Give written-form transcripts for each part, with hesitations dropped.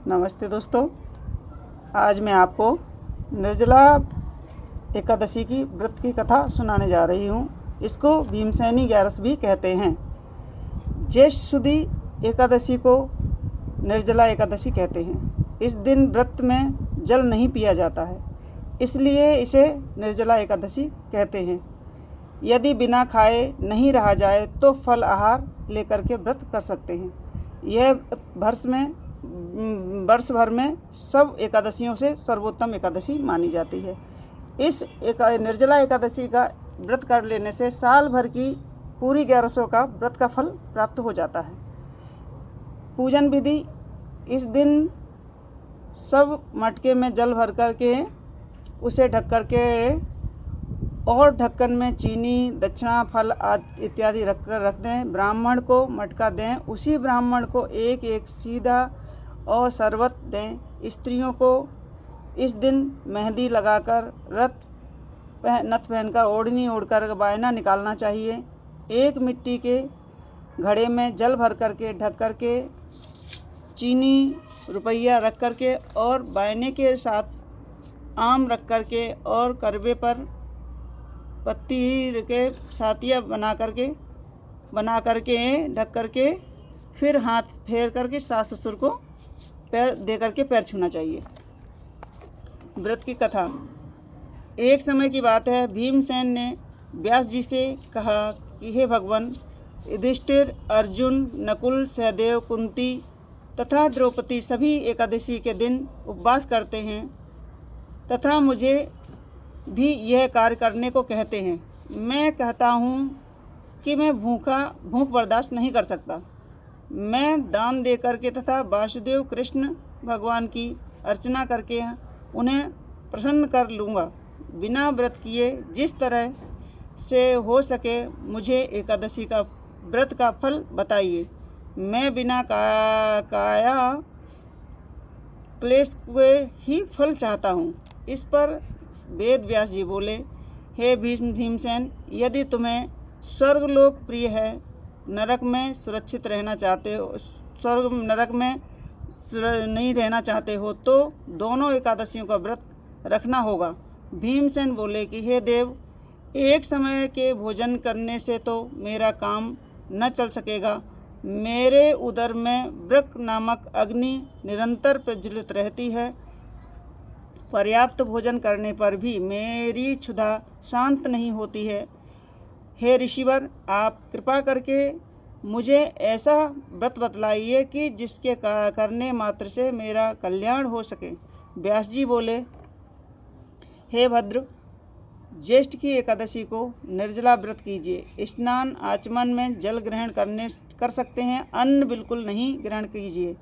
नमस्ते दोस्तों, आज मैं आपको निर्जला एकादशी की व्रत की कथा सुनाने जा रही हूँ। इसको भीमसेनी ग्यारस भी कहते हैं। ज्येष्ठ शुद्धि एकादशी को निर्जला एकादशी कहते हैं। इस दिन व्रत में जल नहीं पिया जाता है, इसलिए इसे निर्जला एकादशी कहते हैं। यदि बिना खाए नहीं रहा जाए तो फल आहार लेकर के व्रत कर सकते हैं। यह वर्ष भर में सब एकादशियों से सर्वोत्तम एकादशी मानी जाती है। इस निर्जला एकादशी का व्रत कर लेने से साल भर की पूरी 1100 का व्रत का फल प्राप्त हो जाता है। पूजन विधि: इस दिन सब मटके में जल भर करके उसे ढक करके और ढक्कन में चीनी, दक्षिणा, फल आदि इत्यादि रख दें। ब्राह्मण को मटका दें, उसी ब्राह्मण को एक एक सीधा और शरबत दें। स्त्रियों को इस दिन मेहंदी लगाकर नथ पहनकर ओढ़नी ओढ़कर बायना निकालना चाहिए। एक मिट्टी के घड़े में जल भर करके ढक करके चीनी, रुपया रख करके और बायने के साथ आम रख करके और करवे पर पत्ती के सातिया बना करके ढक करके फिर हाथ फेर करके सास ससुर को पैर दे करके पैर छूना चाहिए। व्रत की कथा: एक समय की बात है, भीमसेन ने व्यास जी से कहा कि हे भगवान, युधिष्ठिर, अर्जुन, नकुल, सहदेव, कुंती तथा द्रौपदी सभी एकादशी के दिन उपवास करते हैं तथा मुझे भी यह कार्य करने को कहते हैं। मैं कहता हूँ कि मैं भूख बर्दाश्त नहीं कर सकता। मैं दान दे करके तथा वासुदेव कृष्ण भगवान की अर्चना करके उन्हें प्रसन्न कर लूँगा। बिना व्रत किए जिस तरह से हो सके मुझे एकादशी का व्रत का फल बताइए। मैं बिना काया क्लेश के ही फल चाहता हूँ। इस पर वेद व्यास जी बोले, हे भीमसेन, यदि तुम्हें स्वर्गलोक प्रिय है, नरक में सुरक्षित रहना चाहते हो, नरक में नहीं रहना चाहते हो तो दोनों एकादशियों का व्रत रखना होगा। भीमसेन बोले कि हे देव, एक समय के भोजन करने से तो मेरा काम न चल सकेगा। मेरे उदर में वृक नामक अग्नि निरंतर प्रज्वलित रहती है। पर्याप्त भोजन करने पर भी मेरी क्षुधा शांत नहीं होती है। हे ऋषिवर, आप कृपा करके मुझे ऐसा व्रत बतलाइए कि जिसके करने मात्र से मेरा कल्याण हो सके। व्यास जी बोले, हे भद्र, ज्येष्ठ की एकादशी को निर्जला व्रत कीजिए। स्नान आचमन में जल ग्रहण कर सकते हैं, अन्न बिल्कुल नहीं ग्रहण कीजिए।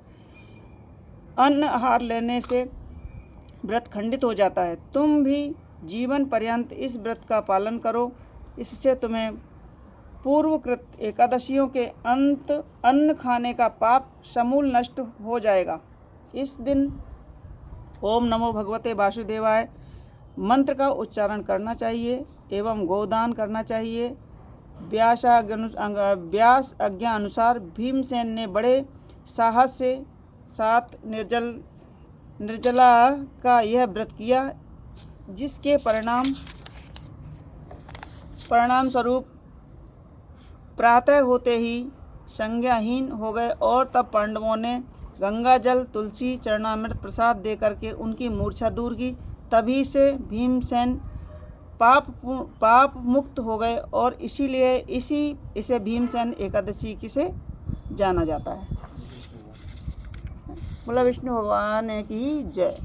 अन्न आहार लेने से व्रत खंडित हो जाता है। तुम भी जीवन पर्यंत इस व्रत का पालन करो, इससे तुम्हें पूर्वकृत एकादशियों के अंत अन्न खाने का पाप समूल नष्ट हो जाएगा। इस दिन ओम नमो भगवते वासुदेवाय मंत्र का उच्चारण करना चाहिए एवं गोदान करना चाहिए। व्यास आज्ञा अनुसार भीमसेन ने बड़े साहस से साथ निर्जला का यह व्रत किया, जिसके परिणाम स्वरूप प्रातः होते ही संज्ञाहीन हो गए और तब पांडवों ने गंगा जल, तुलसी, चरणामृत प्रसाद दे करके उनकी मूर्छा दूर की। तभी से भीमसेन पाप मुक्त हो गए और इसीलिए इसे भीमसेन एकादशी से जाना जाता है। बोला विष्णु भगवान की जय।